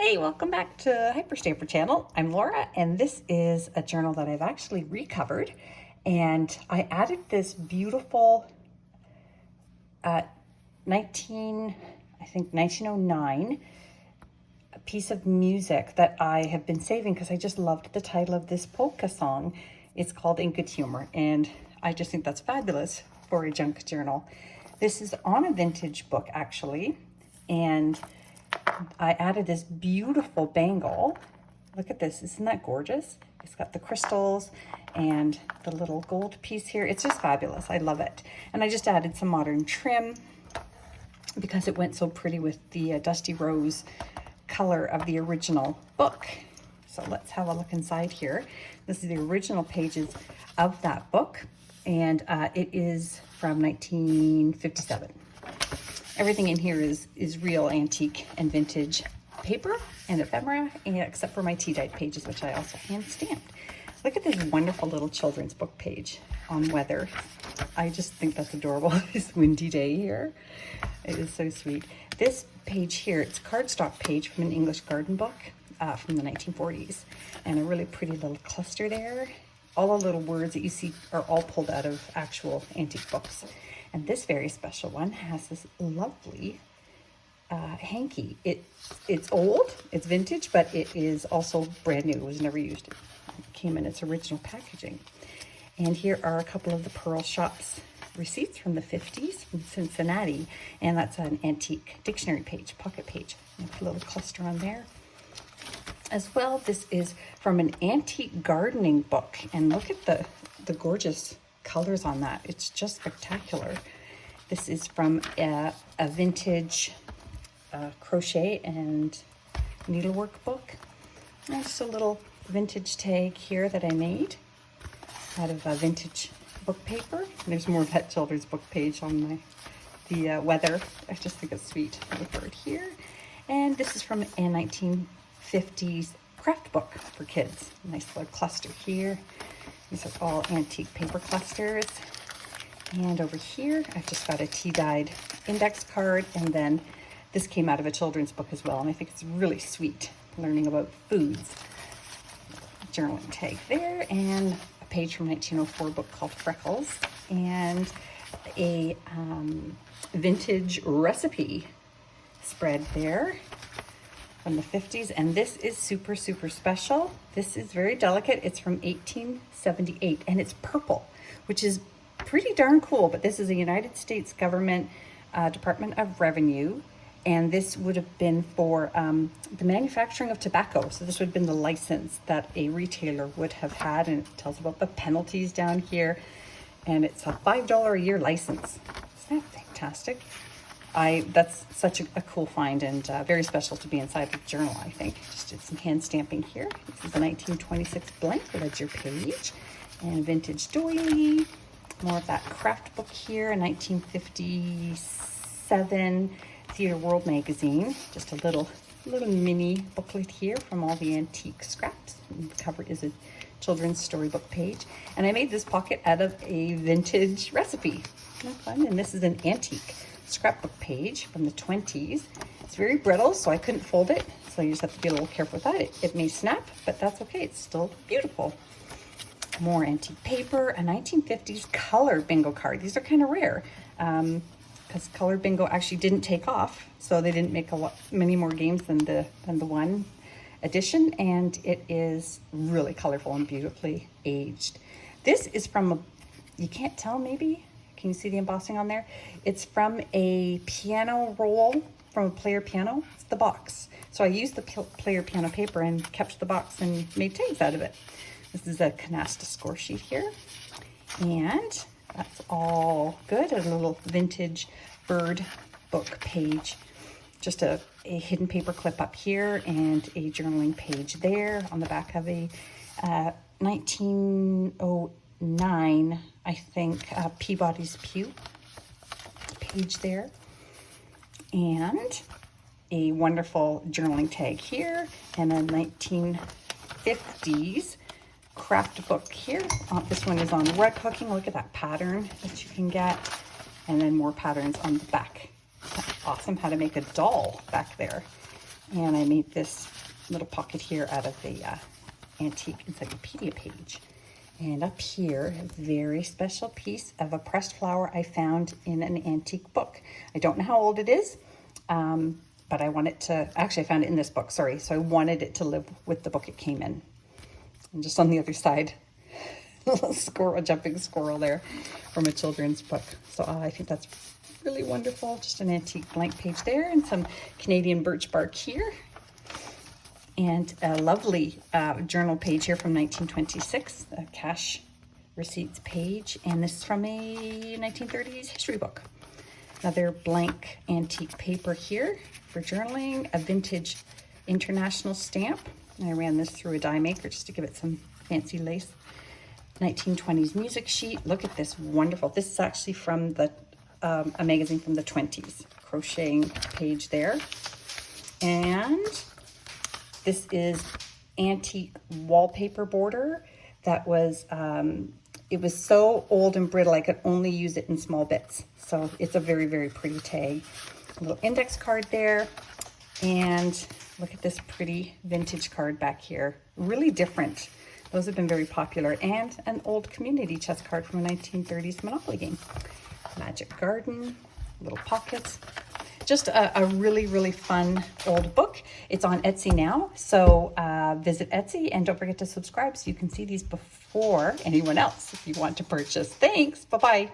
Hey, welcome back to Hyperstamper channel. I'm Laura, and this is a journal that I've actually recovered. And I added this beautiful 1909 piece of music that I have been saving because I just loved the title of this polka song. It's called In Good Humor, and I just think that's fabulous for a junk journal. This is on a vintage book, actually, and I added this beautiful bangle. Look at this, isn't that gorgeous? It's got the crystals and the little gold piece here. It's just fabulous, I love it. And I just added some modern trim because it went so pretty with the dusty rose color of the original book. So let's have a look inside here. This is the original pages of that book, and it is from 1957. Everything in here is real antique and vintage paper and ephemera, except for my tea-dyed pages, which I also hand stamped. Look at this wonderful little children's book page on weather. I just think that's adorable. This windy day here. It is so sweet. This page here, it's a cardstock page from an English garden book from the 1940s, and a really pretty little cluster there. All the little words that you see are all pulled out of actual antique books. And this very special one has this lovely hanky. It's old, it's vintage, but it is also brand new. It was never used. It came in its original packaging. And here are a couple of the Pearl Shop's receipts from the 50s from Cincinnati. And that's an antique dictionary page, pocket page. A little cluster on there. As well, this is from an antique gardening book. And look at the gorgeous colors on that. It's just spectacular. This is from a vintage crochet and needlework book. And just a little vintage tag here that I made out of vintage book paper. There's more of that children's book page on the weather. I just think it's sweet. Look for it here. And this is from a 1950s craft book for kids. Nice little cluster here. These are all antique paper clusters. And over here, I've just got a tea-dyed index card, and then this came out of a children's book as well, and I think it's really sweet, learning about foods. Journaling tag there, and a page from 1904 book called Freckles, and a vintage recipe spread there from the 50s, and this is super, super special. This is very delicate. It's from 1878, and it's purple, which is pretty darn cool, but this is a United States government Department of Revenue, and this would have been for the manufacturing of tobacco. So this would have been the license that a retailer would have had, and it tells about the penalties down here, and it's a $5 a year license. Isn't that fantastic? That's such a cool find, and very special to be inside the journal, I think. Just did some hand stamping here. This is a 1926 blank ledger page, and a vintage doily. More of that craft book here, a 1957 Theatre World magazine. Just a little mini booklet here from all the antique scraps. And the cover is a children's storybook page. And I made this pocket out of a vintage recipe. Isn't that fun? And this is an antique scrapbook page from the 20s. It's very brittle, so I couldn't fold it. So you just have to be a little careful with that. It may snap, but that's okay. It's still beautiful. More antique paper, a 1950s color bingo card. These are kind of rare because color bingo actually didn't take off, so they didn't make many more games than the one edition, and it is really colorful and beautifully aged. This is from you can't tell maybe. Can you see the embossing on there? It's from a piano roll, from a player piano. It's the box. So I used the player piano paper and kept the box and made tags out of it. This is a canasta score sheet here. And that's all good. A little vintage bird book page. Just a hidden paper clip up here and a journaling page there on the back of a 1909, I think, Peabody's Pew page there. And a wonderful journaling tag here, and a 1950s craft book here. This one is on rug hooking. Look at that pattern that you can get, and then more patterns on the back. That's awesome. How to make a doll back there. And I made this little pocket here out of the antique encyclopedia page. And up here, a very special piece of a pressed flower I found in an antique book. I don't know how old it is, but I want it to, actually I found it in this book, sorry. So I wanted it to live with the book it came in. And just on the other side, a little squirrel, a jumping squirrel there from a children's book. So I think that's really wonderful. Just an antique blank page there and some Canadian birch bark here. And a lovely journal page here from 1926, a cash receipts page. And this is from a 1930s history book. Another blank antique paper here for journaling, a vintage international stamp. And I ran this through a die maker just to give it some fancy lace. 1920s music sheet. Look at this wonderful. This is actually from the a magazine from the 20s. Crocheting page there. And this is antique wallpaper border that was, it was so old and brittle I could only use it in small bits. So it's a very, very pretty tag. A little index card there. And look at this pretty vintage card back here. Really different. Those have been very popular. And an old community chest card from a 1930s Monopoly game. Magic Garden, little pockets. Just a really, really fun old book. It's on Etsy now. So visit Etsy and don't forget to subscribe so you can see these before anyone else if you want to purchase. Thanks. Bye-bye.